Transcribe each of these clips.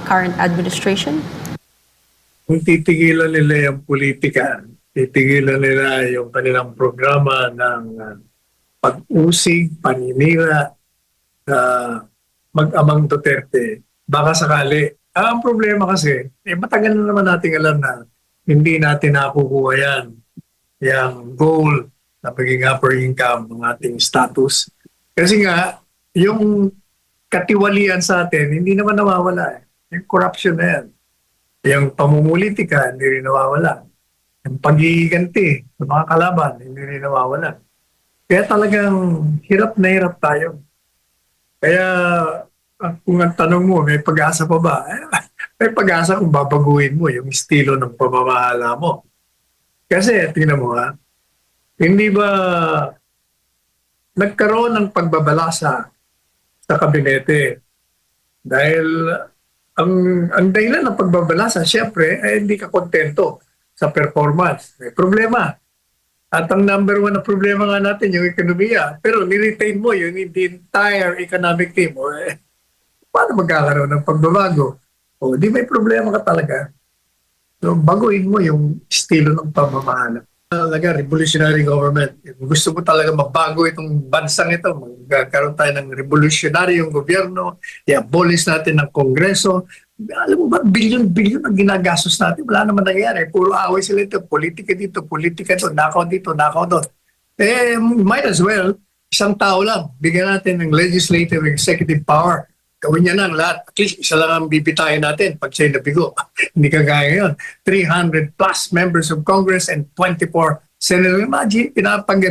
current administration? Kung titigilan nila yung politika, titigilan nila yung kanilang programa ng pag-usig, paninira, mag-amang Duterte, baka sakali. Ang problema kasi, matagal na naman nating alam na hindi natin nakukuha yan, yung goal na pagiging upper income ng ating status. Kasi nga, yung katiwalian sa atin, hindi naman nawawala. Yung corruption na yan. Yung pamumulitika, hindi rin nawawala. Yung pag-iiganti ng mga kalaban, hindi rin nawawala. Kaya talagang hirap na hirap tayo. Kaya kung ang tanong mo, may pag-asa pa ba? May pag-asa kung babaguhin mo yung estilo ng pamamahala mo. Kasi, tingnan mo hindi ba nagkaroon ng pagbabalasa sa kabinete dahil ang dahilan ng pagbabalasa, syempre, ay hindi ka kontento sa performance. May problema. At ang number one na problema nga natin, yung ekonomiya. Pero niretain mo yung the entire economic team. Paano magkakaroon ng pagbabago? Di may problema ka talaga. So, baguhin mo yung estilo ng pamamahala. Talaga, revolutionary government. Gusto mo talaga mabago itong bansang ito. Magkakaroon tayo ng revolutionaryong gobyerno. I-abolish natin ng Kongreso. Alam mo ba, bilyon-bilyon ang ginagastos natin. Wala naman nangyayari. Puro away sila ito. Politika dito, politika ito. Nakaw dito, nakaw doon. Might as well, isang tao lang. Bigyan natin ng legislative executive power. Gawin niya lang lahat. At least isa lang ang bibitayin natin pag siya'y nabigo. Hindi kagaya ngayon. 300 plus members of Congress and 24 senators. Imagine,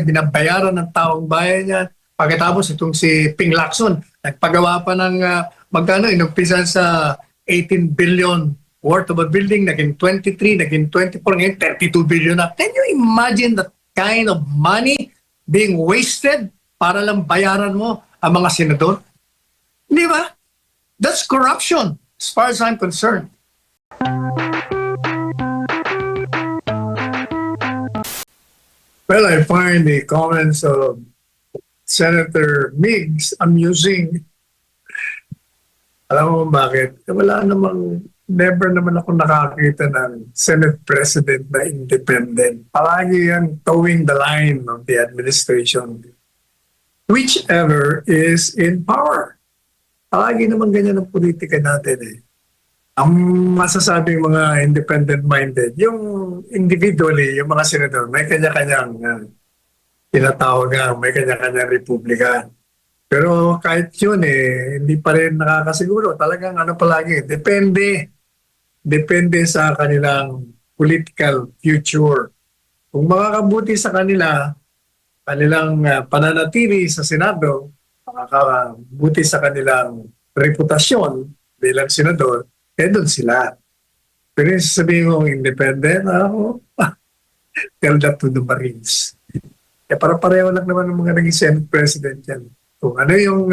binabayaran ng taong bayan niya. Pagkatapos itong si Ping Lacson, nagpagawa pa ng magkano, inumpisan sa 18 billion worth of a building, naging 23, naging 24, ngayon 32 billion na. Can you imagine that kind of money being wasted para lang bayaran mo ang mga senador? Di ba? That's corruption, as far as I'm concerned. Well, I find the comments of Senator Miggs amusing. Alam mo bakit? Wala namang, never naman ako nakakita ng Senate President na independent. Palagi yan towing the line of the administration. Whichever is in power. Palagi naman ganyan ang politika natin . Ang masasabing mga independent-minded, yung individually, yung mga senador, may kanya-kanyang tinatawag may kanya-kanyang republika. Pero kahit yun hindi pa rin nakakasiguro. Talagang palagi, depende sa kanilang political future. Kung makakabuti sa kanilang pananatili sa Senado, makakabuti sa kanilang reputasyon bilang senador, doon sila. Pero yung sasabihin mo, independent, tell that to the Marines. Para-pareho lang naman ng mga naging Senate President yan. Kung ano yung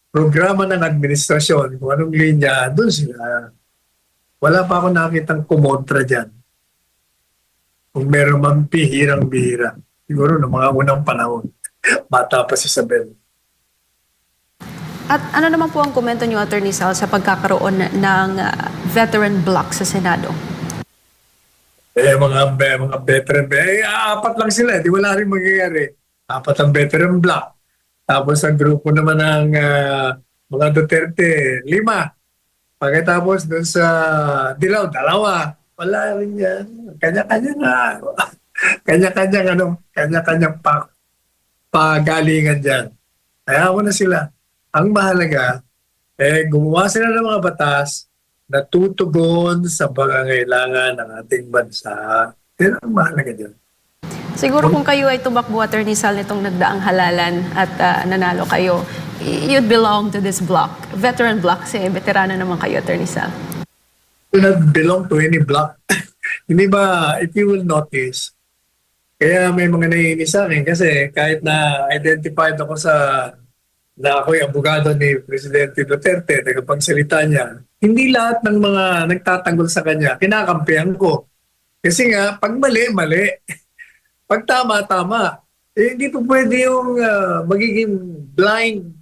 programa ng administrasyon, kung anong linya, doon sila. Wala pa ako nakitang kumontra dyan. Kung meron man bihirang-bihira. Siguro ng mga unang panahon. Bata pa si Isabel. At ano naman po ang komento niyo, Attorney Sal, sa pagkakaroon ng veteran block sa Senado? Mga veteran, apat lang sila. Di wala rin mangyayari. Apat ang veteran block. Tapos ang grupo naman ng mga Duterte, 5. Pagkatapos doon sa Dilaw, 2. Wala rin yan. Kanya-kanyang pagalingan dyan. Kaya na sila. Ang mahalaga, gumawa sila ng mga batas na tutugon sa pangangailangan ng ating bansa. Yan ang mahalaga dyan. Siguro kung kayo ay tumakbo, Attorney Sal, nitong nagdaang halalan at nanalo kayo, you'd belong to this block. Veteran block, kasi veterano naman kayo, Attorney Sal. Do not belong to any block. Hindi ba, if you will notice, kaya may mga naiinis sa akin kasi kahit na identified ako na ako'y abogado ni Presidente Duterte, tagapagsalita niya, hindi lahat ng mga nagtatanggol sa kanya, kinakampihan ko. Kasi nga, pag mali, mali. Pag tama, tama. Hindi po pwede yung magiging blind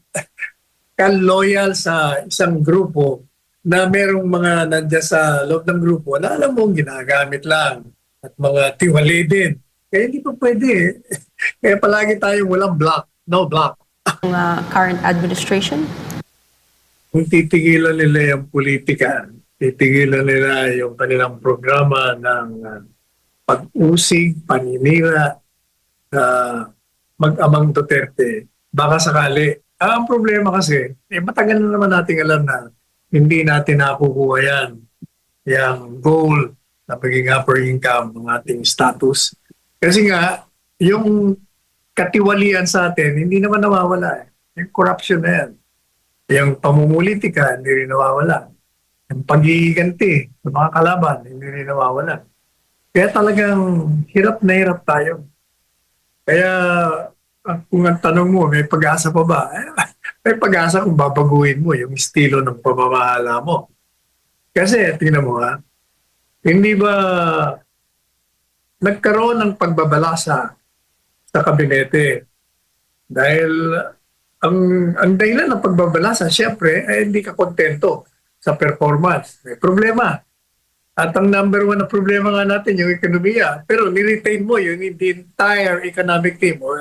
ka loyal sa isang grupo na merong mga nandiyan sa loob ng grupo na alam mong ginagamit lang at mga tiwali din. Kaya hindi pa pwede eh. Kaya palagi tayong walang block, no block. Current administration? Kung titigilan nila yung politika, titigilan nila yung kanilang programa ng pag-usig, paninira, mag-amang Duterte, baka sakali. Ang problema kasi, matagal na naman nating alam na hindi natin nakukuha yan. Yung goal na pagiging upper income ng ating status. Kasi nga, yung katiwalian sa atin, hindi naman nawawala. Yung corruption na yan. Yung pamumulitika, hindi rin nawawala. Yung pag-iiganti ng mga kalaban, hindi rin nawawala. Kaya talagang hirap na hirap tayo. Kaya kung ang tanong mo, may pag-asa pa ba? May pag-asa kung babaguhin mo yung estilo ng pamamahala mo. Kasi, tingnan mo ha, hindi ba nagkaroon ng pagbabalasa sa kabinete dahil ang dahilan ng pagbabalasa, syempre, hindi ka kontento sa performance. May problema. At ang number one na problema nga natin, yung ekonomiya. Pero niretain mo yung the entire economic team. O,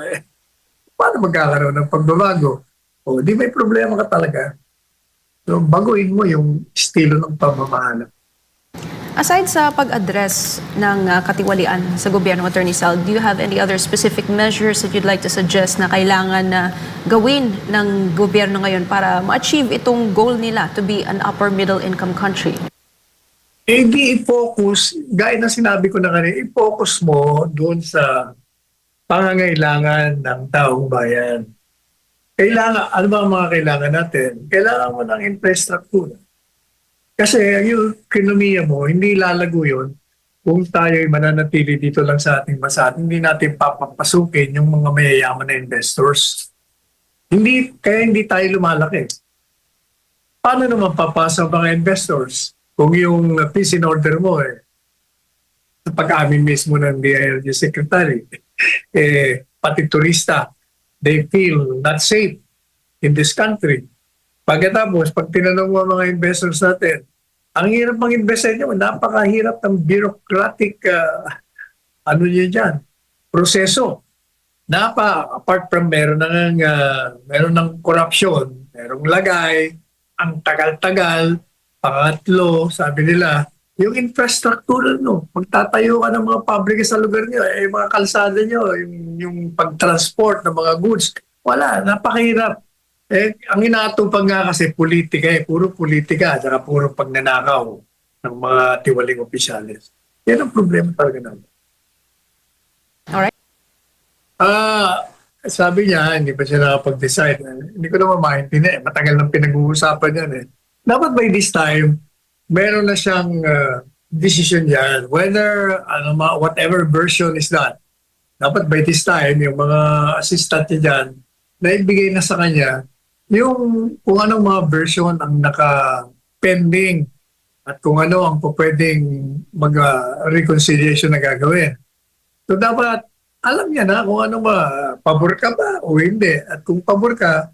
paano magkakaroon ng pagbabago? O, di may problema ka talaga. So, baguhin mo yung estilo ng pamamahala. Aside sa pag-address ng katiwalian sa gobyerno, Attorney Sal, do you have any other specific measures that you'd like to suggest na kailangan na gawin ng gobyerno ngayon para ma-achieve itong goal nila to be an upper middle income country? Hindi i-focus, gaya na sinabi ko na kanina, i-focus mo doon sa pangangailangan ng taong bayan. Kailangan, ano ba ang mga kailangan natin? Kailangan mo ng infrastructure. Kasi yung ekonomiya mo, hindi lalago yun kung tayo ay mananatili dito lang sa ating bansa at hindi natin papapasukin yung mga mayayaman na investors. Kaya hindi tayo lumalaki. Paano naman papasok mga investors kung yung peace in order mo sa pag-amin mismo ng DILG Secretary, pati turista, they feel not safe in this country. Pagkatapos, pag tinanong mo mga investors natin, ang hirap mag-invest nyo, napakahirap ng bureaucratic proseso. Apart from meron ng corruption, merong lagay, ang tagal-tagal, pangatlo, sabi nila, yung infrastructure, magtatayo ka ng mga pabrika sa lugar nyo, mga kalsada nyo, yung pag-transport ng mga goods, wala, napakahirap. Ang inaatupag nga kasi politika puro politika at puro pagnanakaw ng mga tiwaling opisyalis. Yan ang problema talaga namin. Alright. Sabi niya, hindi pa siya nakapag-decide. Hindi ko naman maintindihan. Matagal nang pinag-uusapan yan Dapat by this time, meron na siyang decision yan. Whether, whatever version is that. Dapat by this time, yung mga assistant niya dyan, naibigay na sa kanya yung kung anong mga version ang naka-pending at kung ano ang pwedeng mag-reconciliation na gagawin. So dapat alam niya na kung ano pabor ka ba o hindi. At kung pabor ka,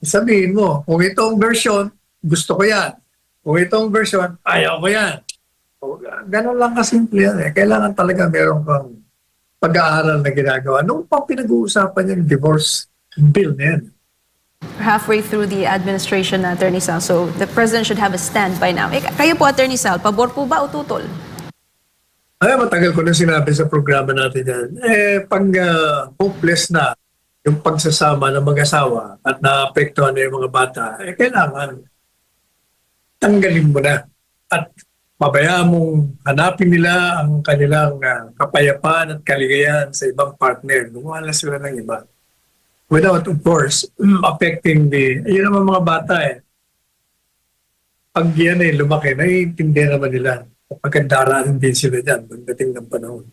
sabihin mo, kung itong version, gusto ko yan. Kung itong version, ayaw ko yan. O, ganun lang kasimple yan Kailangan talaga meron kang pag-aaral na ginagawa. Noong pang pinag-uusapan yung divorce bill na yan. Halfway through the administration, Attorney Sal, so the President should have a stand by now. Kayo po, Attorney Sal, pabor po ba o tutol? Matagal ko na sinabi sa programa natin yan. Pag hopeless na yung pagsasama ng mag-asawa at naapektuhan na yung mga bata, kailangan tanggalin mo na. At pabayaan mong hanapin nila ang kanilang kapayapaan at kaligayahan sa ibang partner. Gumawa sila ng iba. Without, of course, affecting yun naman mga bata Pag yan lumaki, naiintindihan naman nila. Kapag daraan din sila dyan, pagdating ng panahon.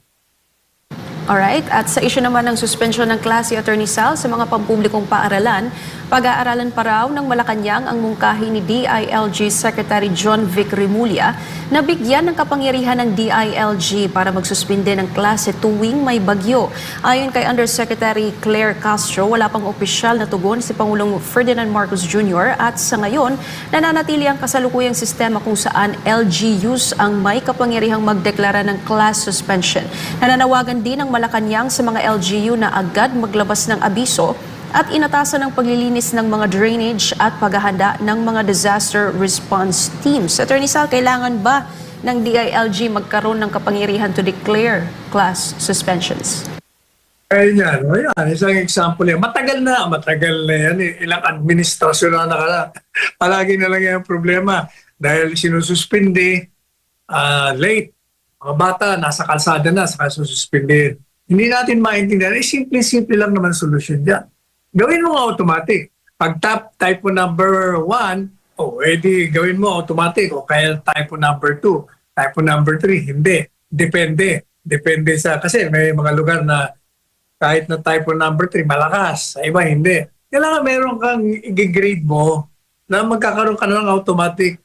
Alright, at sa issue naman ng suspension ng klase, Attorney Sal, sa mga pampublikong paaralan, pag-aaralan pa raw ng Malacanang ang mungkahi ni DILG Secretary John Vic Remulla na bigyan ng kapangyarihan ng DILG para magsuspinde ng klase tuwing may bagyo. Ayon kay Undersecretary Claire Castro, wala pang opisyal na tugon si Pangulong Ferdinand Marcos Jr. at sa ngayon, nananatili ang kasalukuyang sistema kung saan LGUs ang may kapangyarihang magdeklara ng class suspension. Nananawagan din ng Malacanang sa mga LGU na agad maglabas ng abiso at inatasan ng paglilinis ng mga drainage at paghahanda ng mga disaster response teams. Attorney Sal, kailangan ba ng DILG magkaroon ng kapangyarihan to declare class suspensions? Ayun yan. O yan, isang example yan. Matagal na yan. Ilang administrasyon na nakala. Palagi na lang yung problema. Dahil sinususpindi, late. Mga bata, nasa kalsada na, saka sususpindi. Hindi natin maintindihan. Simple-simple lang naman solusyon dyan. Gawin mo automatic. Pag typo number 1, edi gawin mo automatic. O kaya typo number 2, typo number 3, hindi. Depende. Depende sa, kasi may mga lugar na kahit na typo number 3, malakas. Sa iba, hindi. Kailangan meron kang i-grade mo na magkakaroon ka ng automatic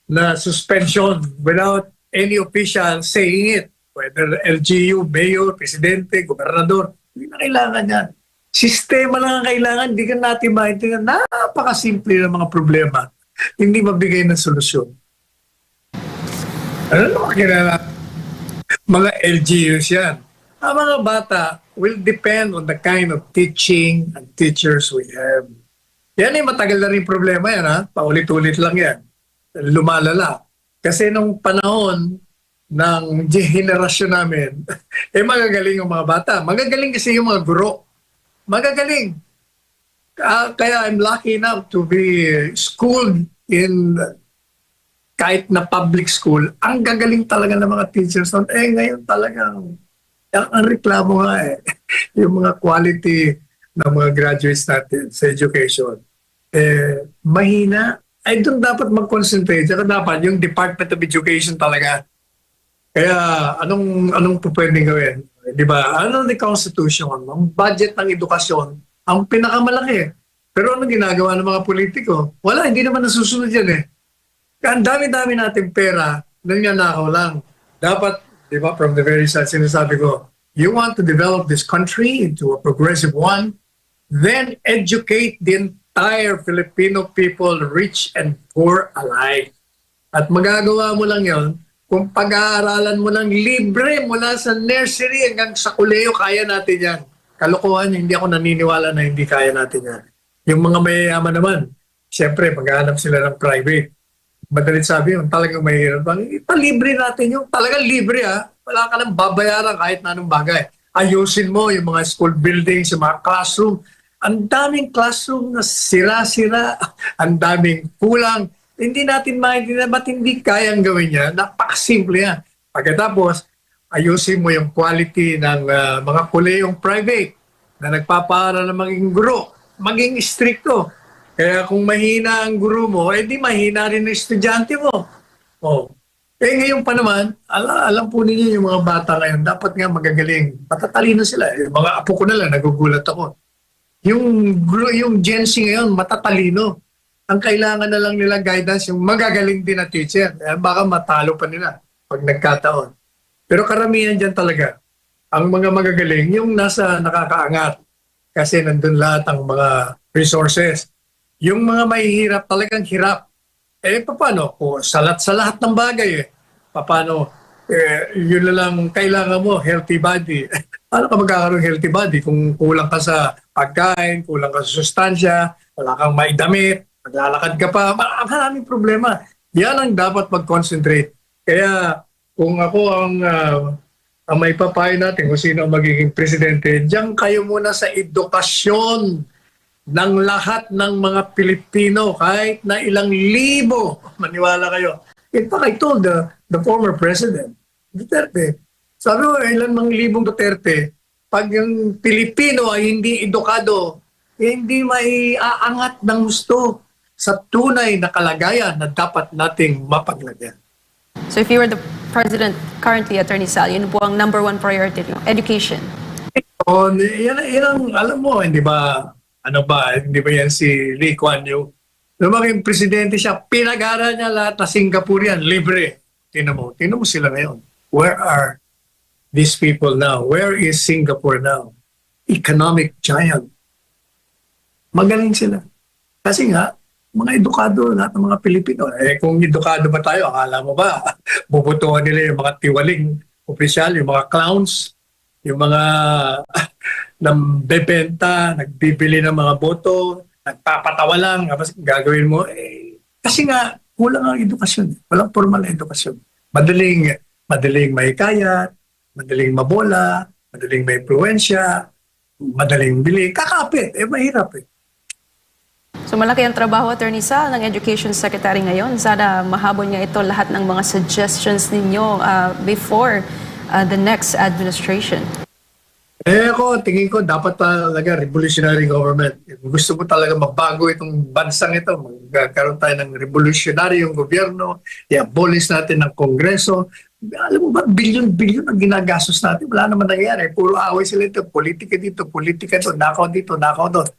na suspension without any official saying it. Whether LGU, mayor, presidente, gobernador, hindi na kailangan yan. Sistema lang ang kailangan, hindi ka natin maintindihan. Napakasimple ng mga problema. Hindi mabigay ng solusyon. Ano naman kailangan? Mga LGUs yan. Ang mga bata will depend on the kind of teaching and teachers we have. Yan ay matagal na rin problema yan, ha? Paulit-ulit lang yan. Lumalala. Kasi nung panahon ng henerasyon namin, magagaling yung mga bata. Magagaling kasi yung mga guro. Magagaling. Kaya I'm lucky enough to be schooled in kahit na public school. Ang gagaling talaga ng mga teachers. Ngayon talagang ang reklamo nga yung mga quality ng mga graduates natin sa education. Mahina. Ay doon dapat mag-concentrate. Saka dapat yung Department of Education talaga. Kaya anong pwedeng gawin? Di ba? Ano the Constitution? Ang budget ng edukasyon, ang pinakamalaki. Pero ano ginagawa ng mga politiko? Wala, hindi naman nasusunod yan eh. Kaya ang dami-dami natin pera, nangyanakaw lang. Dapat, di ba, from the very start, sinasabi ko, you want to develop this country into a progressive one, then educate the entire Filipino people, rich and poor alike. At magagawa mo lang yon kung pag-aaralan mo lang libre mula sa nursery hanggang sa kuleyo, kaya natin yan. Kalokohan, hindi ako naniniwala na hindi kaya natin yan. Yung mga mayayaman naman, siyempre, maghahanap sila ng private. Madalit sabi yung talagang mahirap. Ipalibre natin yung talagang libre ha. Wala ka nang babayaran kahit na anong bagay. Ayusin mo yung mga school buildings, yung mga classroom. Ang daming classroom na sira-sira. Ang daming kulang. Hindi natin maintindihan ba't hindi kayang gawin yan. Napakasimple yan. Pagkatapos, ayusin mo yung quality ng mga kuleyong private na nagpapaaral na maging guro, maging stricto. Kaya kung mahina ang guro mo, di mahina rin ang estudyante mo. Ngayon pa naman, alam po ninyo yung mga bata ngayon, dapat nga magagaling. Matatalino sila. Yung mga apo ko na lang, nagugulat ako. Yung Gen Z ngayon, matatalino. Ang kailangan na lang nila guidance, yung magagaling din na teacher. Baka matalo pa nila pag nagkataon. Pero karamihan dyan talaga, ang mga magagaling, yung nasa nakakaangat. Kasi nandun lahat ang mga resources. Yung mga mahihirap, talagang hirap. Paano? Sa lahat ng bagay paano? Yun na lang kailangan mo, healthy body. Paano ka magkakaroon healthy body kung kulang ka sa pagkain, kulang ka sa sustansya, wala kang maidamit, maglalakad ka pa, maraming problema. Yan ang dapat mag-concentrate. Kaya kung ako ang may papayo natin kung sino ang magiging presidente, diyan kayo muna sa edukasyon ng lahat ng mga Pilipino, kahit na ilang libo, maniwala kayo. In fact, I told the former president, Duterte, sabi ko, ilan mga libong Duterte, pag yung Pilipino ay hindi edukado, hindi maiaangat ng gusto sa tunay na kalagayan na dapat nating mapaglagyan. So if you were the President currently, Attorney Sal, yun po ang number one priority niyo, education. O, yan ang, alam mo, hindi ba, hindi ba yan si Lee Kuan Yew? Nung maging presidente siya, pinag-aral niya lahat na Singaporean, libre. Tingnan mo sila ngayon. Where are these people now? Where is Singapore now? Economic giant. Magaling sila. Kasi nga, mga edukado lahat ng mga Pilipino. Kung edukado ba tayo, akala mo ba, bubutuhan nila yung mga tiwaling opisyal, yung mga clowns, yung mga nambebenta, nagbibili ng mga boto, nagpapatawa lang, tapos gagawin mo. Kasi nga, kulang ang edukasyon. Walang formal na edukasyon. Madaling mahikayat, madaling mabola, madaling may influensya, madaling bili. Kakapit. Mahirap eh. So malaki ang trabaho, Attorney Sal, ng Education Secretary ngayon. Sana mahabol niya ito lahat ng mga suggestions ninyo before the next administration. Tingin ko dapat talaga revolutionary government. Gusto mo talaga magbago itong bansang ito. Magkaroon tayo ng revolutionary yung gobyerno. I-abolish natin ng Kongreso. Alam mo ba, bilyon-bilyon ang ginagastos natin. Wala naman nangyayari. Puro away sila ito. Politika dito, politika doon. Nakaw dito, nakaw doon.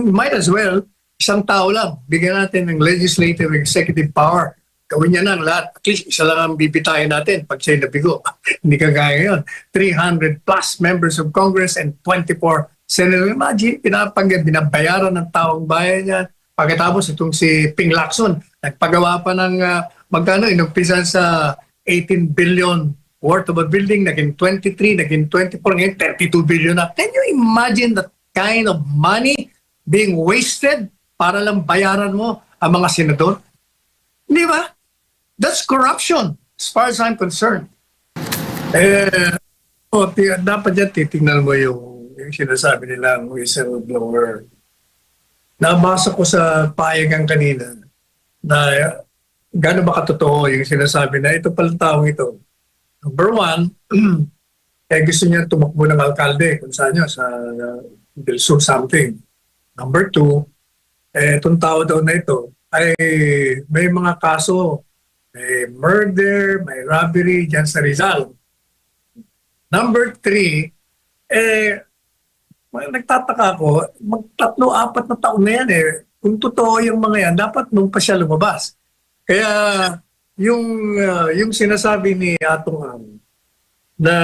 Might as well, isang tao lang. Bigyan natin ng legislative executive power. Gawin niya lang lahat. At least isa lang ang bibitayin natin pag siya'y nabigo. Hindi kagaya ngayon. 300 plus members of Congress and 24 senators. Imagine, binabayaran ng taong bayan niya. Pagkatapos itong si Ping Lacson, nagpagawa pa ng magkano, inumpisan sa 18 billion worth of a building, naging 23, naging 24, ngayon 32 billion na. Can you imagine that kind of money being wasted para lang bayaran mo ang mga senador? Di ba? That's corruption as far as I'm concerned. Dapat yan titignan mo yung sinasabi nila ng whistleblower. Nabasa ko sa payagan kanina na gano'n ba katotoo yung sinasabi na ito palang taong ito. Number one, gusto niya tumakbo ng alkalde kung saan niya, sa Del Sur something. Number two, itong tao daw na ito ay may mga kaso, may murder, may robbery dyan sa Rizal. Number three, nagtataka ako, mag-3-4 na taon na yan Kung totoo yung mga yan, dapat nung pa siya lumabas. Kaya yung sinasabi ni Atong Ang na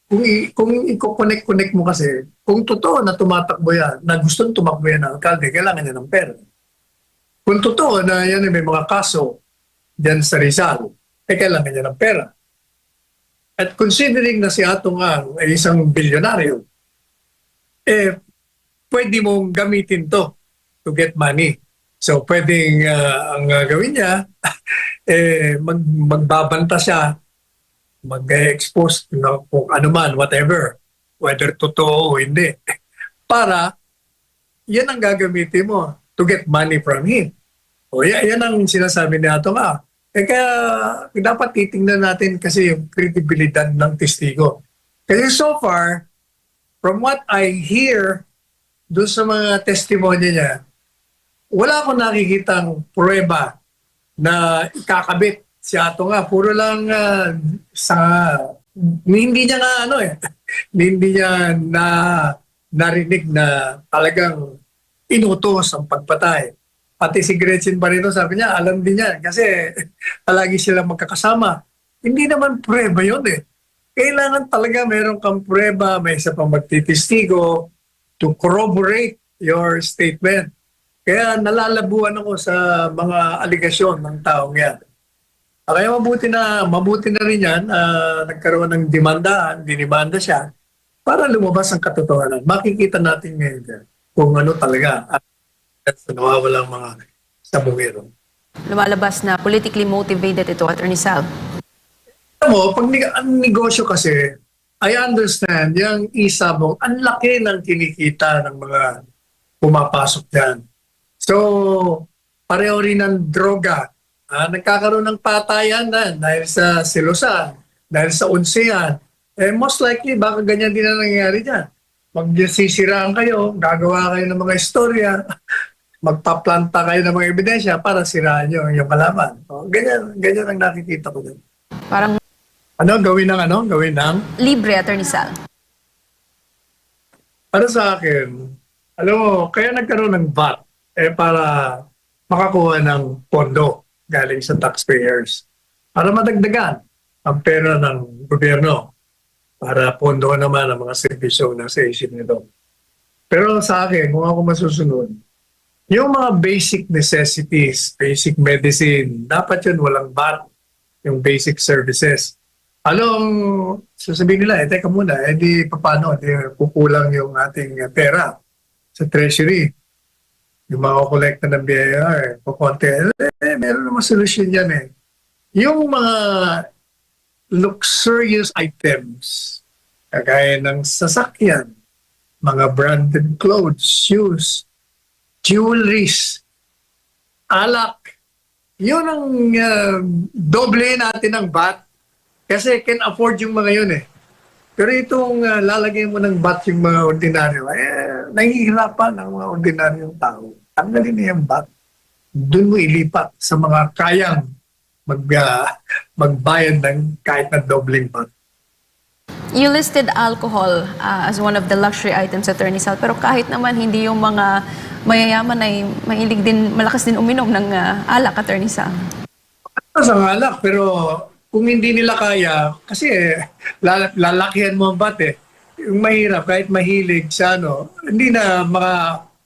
kung i-connect mo kasi, kung totoo na tumatakbo yan, na gustong tumakbo yan ng alkalde, kailangan niya ng pera. Kung totoo na yan may mga kaso dyan sa Rizal, kailangan niya ng pera. At considering na si Atong Ang ay isang bilyonaryo, pwede mong gamitin to get money. So pwedeng ang gawin niya, magbabanta siya, mag-expose kung ano man, whatever, whether totoo o hindi, para yan ang gagamitin mo to get money from him. O yan ang sinasabi ni Atong Ang. Kaya dapat titingnan natin kasi yung credibility ng testigo. Kasi so far, from what I hear doon sa mga testimonya niya, wala akong nakikitang pruweba na ikakabit si Atong Ang. Puro lang hindi niya hindi niya narinig na talagang inutos ang pagpatay. Pati si Gretchen Barreto, sabi niya, alam din niya kasi palagi silang magkakasama. Hindi naman pruweba yun Kailangan talaga meron kang pruweba, may isa pang magtitistigo to corroborate your statement. Kaya nalalabuan ako sa mga aligasyon ng taong yan. Kaya mabuti na rin yan, nagkaroon ng dinimanda siya para lumabas ang katotohanan. Makikita natin ngayon kung ano talaga sa nawawalang mga sabungero. Lumalabas na politically motivated ito, Attorney Sal. Alam mo, pag ang negosyo kasi, I understand, yung isabong, ang laki ng kinikita ng mga pumapasok dyan. So, pareho rin ng droga. Nagkakaroon ng patayan dahil sa silusan, dahil sa unsihan. Most likely, baka ganyan din na nangyayari dyan. Magsisiraan kayo, gagawa kayo ng mga istorya. magpaplanta kayo ng mga ebidensya para siraan nyo yung kalaban. O, ganyan ang nakikita ko dun. Parang Gawin ng Gawin ng libre, Attorney Sal. para sa akin, alam mo, kaya nagkaroon ng VAT para makakuha ng pondo galing sa taxpayers para madagdagan ang pera ng gobyerno para pondo naman ang mga serbisyo na sa isip nito. Pero sa akin, kung ako masusunod, yung mga basic necessities, basic medicine, dapat yun walang VAT, yung basic services. Sasabihin nila, teka muna, di paano, di kukulang yung ating pera sa treasury. Yung mga kolekta ng BIR, kukonti. Meron naman solusyon yan eh. Yung mga luxurious items, kagaya ng sasakyan, mga branded clothes, shoes, jewelries, alak, yun ang doble natin ng VAT kasi can afford yung mga yun eh. Pero itong lalagay mo ng VAT yung mga ordinaryo, nahihirapan ang mga ordinaryong tao. Tanggalin na yung VAT. Doon mo ilipat sa mga kayang magbayad ng kahit na dobleng VAT. You listed alcohol as one of the luxury items, Attorney Sal, pero kahit naman hindi yung mga mayayaman ay mahilig din, malakas din uminom ng alak, Attorney Sal. Sa alak, pero kung hindi nila kaya, kasi lalakihan mo ang VAT eh. Yung mahirap, kahit mahilig sa hindi na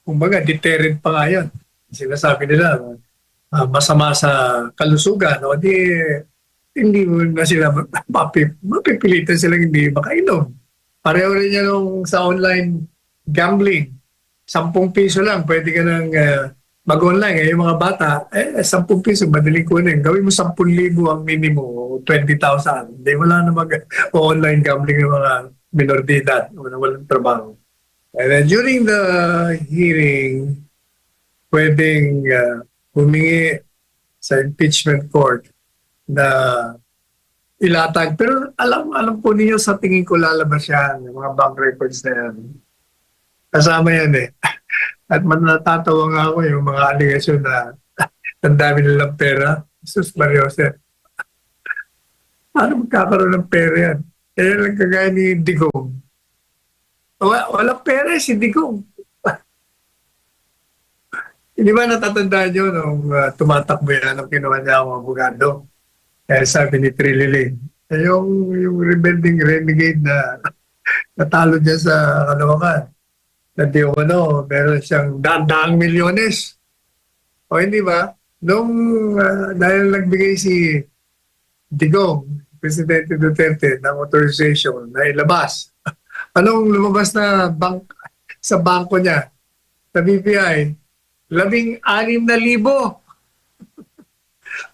kumbaga, deterrent pa nga yun. Sinasabi nila, masama sa kalusugan, hindi mo na sila mapipilitan silang hindi makainom. Pareho rin yan sa online gambling. 10 piso lang, pwede ka nang mag-online. Yung mga bata, 10 piso, madaling kunin. Gawin mo 10,000 ang minimum, 20,000. Hindi, wala na mag-online gambling ng mga minor de edad, walang trabaho. And then during the hearing, pwedeng humingi sa impeachment court na ilatag. Pero alam po niyo sa tingin ko lalabas yan, yung mga bank records na yan. Kasama yan eh. At natatawa nga ako yung mga allegation na ang dami nilang pera. Jesus Maria Jose. Paano magkakaroon ng pera yan? Kaya lang kagaya ni Digong. Walang pera si Digong. Hindi ba natatandaan nyo nung tumatakbo yan nung kinuha niya ang abogado? Kaya sabi ni Trililing, yung rebelding renegade na natalo niya sa Caloocan, na di meron siyang daang milyones. O hindi ba? Dahil nagbigay si Digong, Presidente Duterte, ng authorization na ilabas. Anong lumabas na sa bangko niya? Sa BPI? 16,000.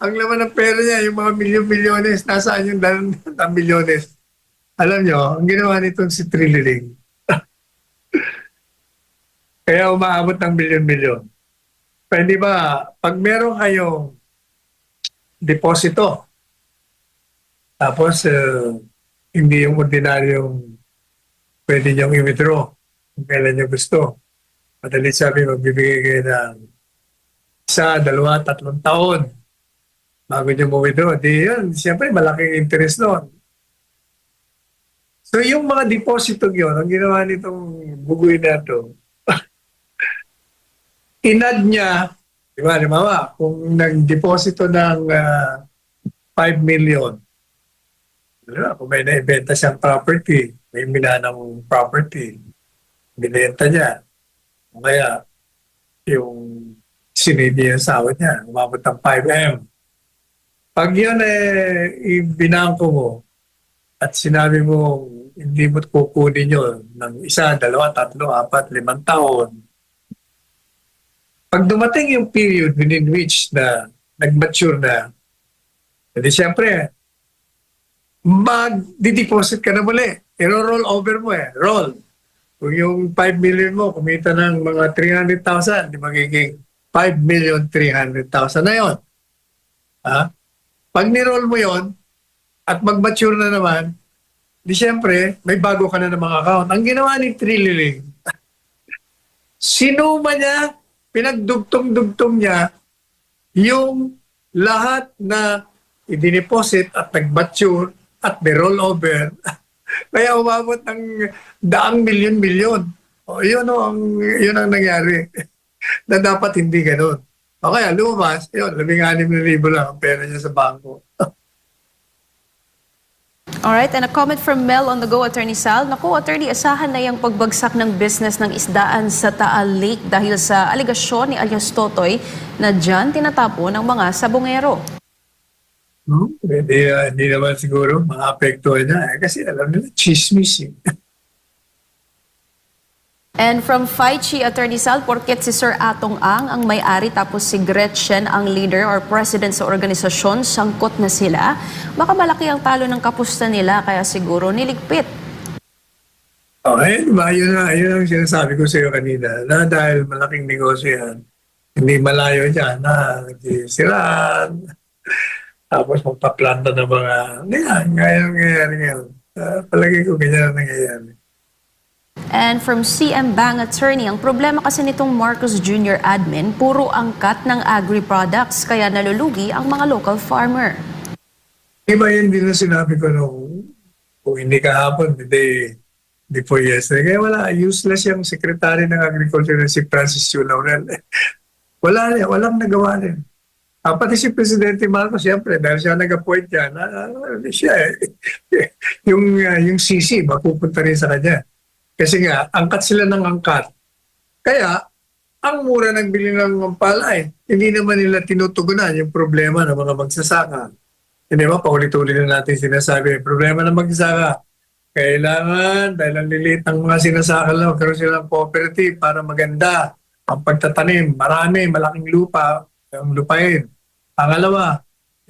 Ang laman ng pera niya, yung mga milyon-milyones, nasaan yung dalang milyones? Alam nyo, ang ginawa nitong si Trililing. Kaya umaabot ng milyon-milyon. Pwede ba, pag meron kayong deposito, tapos hindi yung ordinaryong pwede niyong i-withdraw kung kailan niyo gusto. Madali sabi, magbibigay kayo ng 1, 2, 3 taon bago niyo mo-withdraw. Di yun, siyempre malaking interest doon. So yung mga deposito yun, ang ginawa nitong bugoy na ito, inad niya, di ba, kung nag-deposito ng 5 million, kung may naibenta siyang property, may minanang property, binenta niya. O kaya, yung sinidi yung sahod niya, umabot ng 5M. Pag yun ibinangko mo at sinabi mo, hindi mo kukunin yun ng 1, 2, 3, 4, 5 taon, pag dumating yung period within which na nag-mature na, hindi siyempre, mag-deposit ka na muli. I-roll over mo roll. Kung yung 5 million mo, kumita ng mga 300,000, di magiging 5,300,000 na yon. Pag ni-roll mo yon at mag-mature na naman, di siyempre, may bago ka na ng mga account. Ang ginawa ni Trililing, sinuma niya pinagdugtong-dugtong niya yung lahat na idiniposit at nag-mature at may rollover. Kaya umabot ng daang milyon-milyon. Yun ang nangyari. Na dapat hindi ganun. O kaya lumabas, yun, 16,000 lang ang pera niya sa bangko. Alright, and a comment from Mel on the go, Attorney Sal. Naku, Attorney, asahan na yung pagbagsak ng business ng isdaan sa Taal Lake dahil sa aligasyon ni alias Totoy na dyan tinatapo ng mga sabongero. Hindi naman siguro maapektuhan niya. Kasi alam nila, chismis. And from Faichi, Attorney Sal, porket si Sir Atong ang may-ari tapos si Gretchen ang leader or president sa organisasyon, sangkot na sila, baka malaki ang talo ng kapusta nila kaya siguro niligpit. Okay, diba? Yun ang sinasabi ko sa iyo kanina na dahil malaking negosyo yan, hindi malayo dyan na siraan, tapos magpaplanta ng mga, nangyayari ngayon. Palagi ko ganyan ang nangyayari. And from CM Bang Attorney, ang problema kasi nitong Marcos Jr. admin, puro angkat ng agri-products kaya nalulugi ang mga local farmer. Iba yun din na sinabi ko kung hindi kahapon, before yesterday. Kaya wala, useless yung secretary ng agriculture na si Francis Yu Laurel. Walang nagawa rin. Pati si Presidente Marcos, siyempre, dahil siya nag-appoint yan, yung CC, mapupunta rin sa kanya. Kasi nga, angkat sila ng angkat. Kaya, ang mura ng bili ng palay, hindi naman nila tinutugunan yung problema ng mga magsasaka. Hindi ba, paulit-ulit na natin sinasabi, problema ng magsasaka. Kailangan, dahil ang liliit ng mga sinasaka lang, magkaroon sila ng cooperative para maganda ang pagtatanim. Marami, malaking lupa, ang lupain. Pangalawa,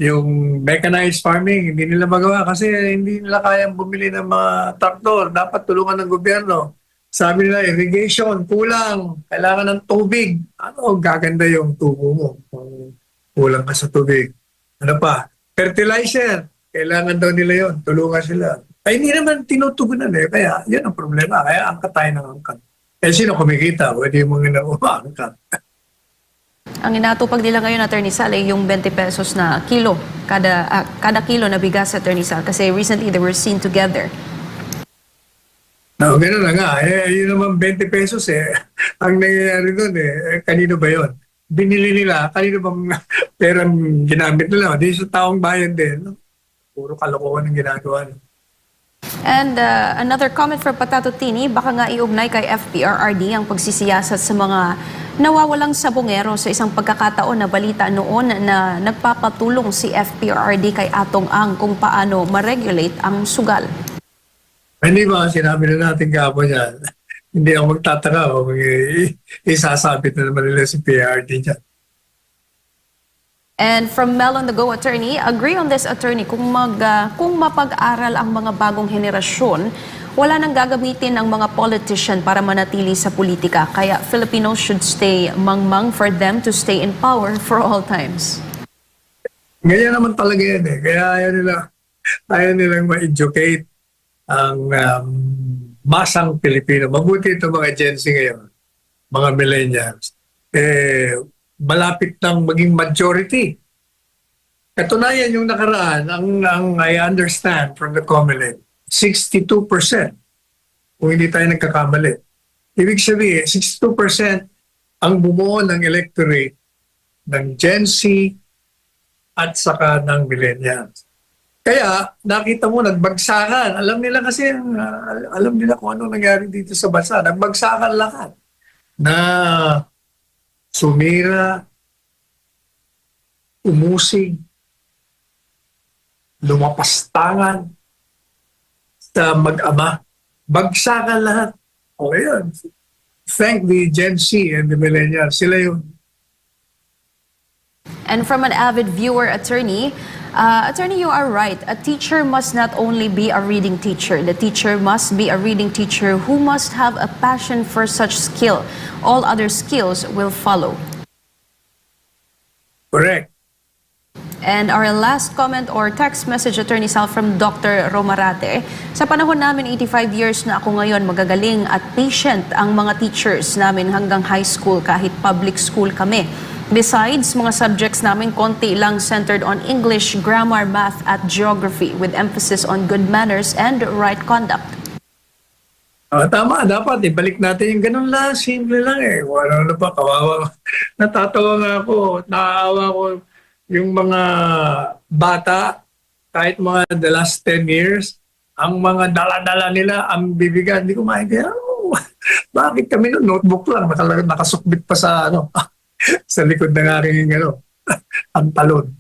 yung mechanized farming, hindi nila magawa kasi hindi nila kayang bumili ng mga traktor. Dapat tulungan ng gobyerno. Sabi nila, irrigation, kulang. Kailangan ng tubig. Gaganda yung tubo mo kung kulang ka sa tubig. Ano pa? Fertilizer. Kailangan daw nila yon. Tulungan sila. Ay, hindi naman tinutugunan eh. Kaya, yan ang problema. Kaya angkat tayo ng angkat. Sino kumikita? Pwede yung mga umangkat. Ang inatupag nila ngayon, Attorney Sal, ay yung 20 pesos na kilo, kada kilo na bigas, Attorney Sal. Kasi recently, they were seen together. No, gano'n na nga. Yun naman 20 pesos eh. Ang nangyayari doon kanino ba yon? Binili nila, kanino bang perang ginamit nila? Di sa taong bayan din. No? Puro kalokohan ang ginagawa nila. And another comment from Patato Tini, baka nga iugnay kay FPRRD ang pagsisiyasat sa mga nawawalang sabongero sa isang pagkakataon na balita noon na nagpapatulong si FPRRD kay Atong Ang kung paano ma-regulate ang sugal. Hindi ba, sinabi na natin kahapon yan. Hindi ako magtataka kung isasabit na naman nila si PRRD dyan. And from Mel on the Go, Attorney, agree on this, Attorney, kung mapag-aral ang mga bagong henerasyon, wala nang gagamitin ang mga politician para manatili sa politika. Kaya Filipinos should stay mangmang for them to stay in power for all times. Ganyan naman talaga yan eh. Kaya ayaw nilang ma-educate ang masang Pilipino. Mabuti ito mga Gen Z ngayon, mga millennials. Malapit nang maging majority. Katunayan yung nakaraan, ang I understand from the COMELEC, 62%. Kung hindi tayo nagkakamali. Ibig sabihin, 62% ang bumuo ng electorate ng Gen Z at saka ng millennials. Kaya nakita mo, nagbagsakan. Alam nila kasi, alam nila kung ano nangyari dito sa bansa. Nagbagsakan lahat na sumira, umusig, lumapastangan sa mag-ama. Bagsakan lahat. O yan. Thank the Gen Z and the millennials. Sila yun. And from an avid viewer, Attorney, Attorney, you are right. A teacher must not only be a reading teacher. The teacher must be a reading teacher who must have a passion for such skill. All other skills will follow. Correct. And our last comment or text message, Attorney Sal, from Dr. Romarate. Sa panahon namin, 85 years na ako ngayon, magagaling at patient ang mga teachers namin hanggang high school kahit public school kami. Besides, mga subjects namin konti lang centered on English, grammar, math at geography with emphasis on good manners and right conduct. Tama, dapat ibalik natin yung ganun lang, simple lang eh. Wala na ba, kawawa. Natatawa nga ako, nakaawa ko yung mga bata, kahit mga the last 10 years, ang mga dala-dala nila, ang bibigan, hindi ko maintindihan. Bakit kami no, notebook lang, nakasukbit pa sa sa likod ng aking ang talon.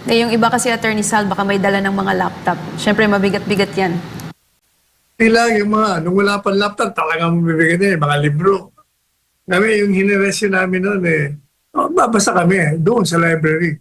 Yung iba kasi, Attorney Sal, baka may dala ng mga laptop. Siyempre, mabigat-bigat yan. Sila yung nung wala pang laptop, talagang bibigyan mga libro. Yung generation namin noon babasa kami doon sa library.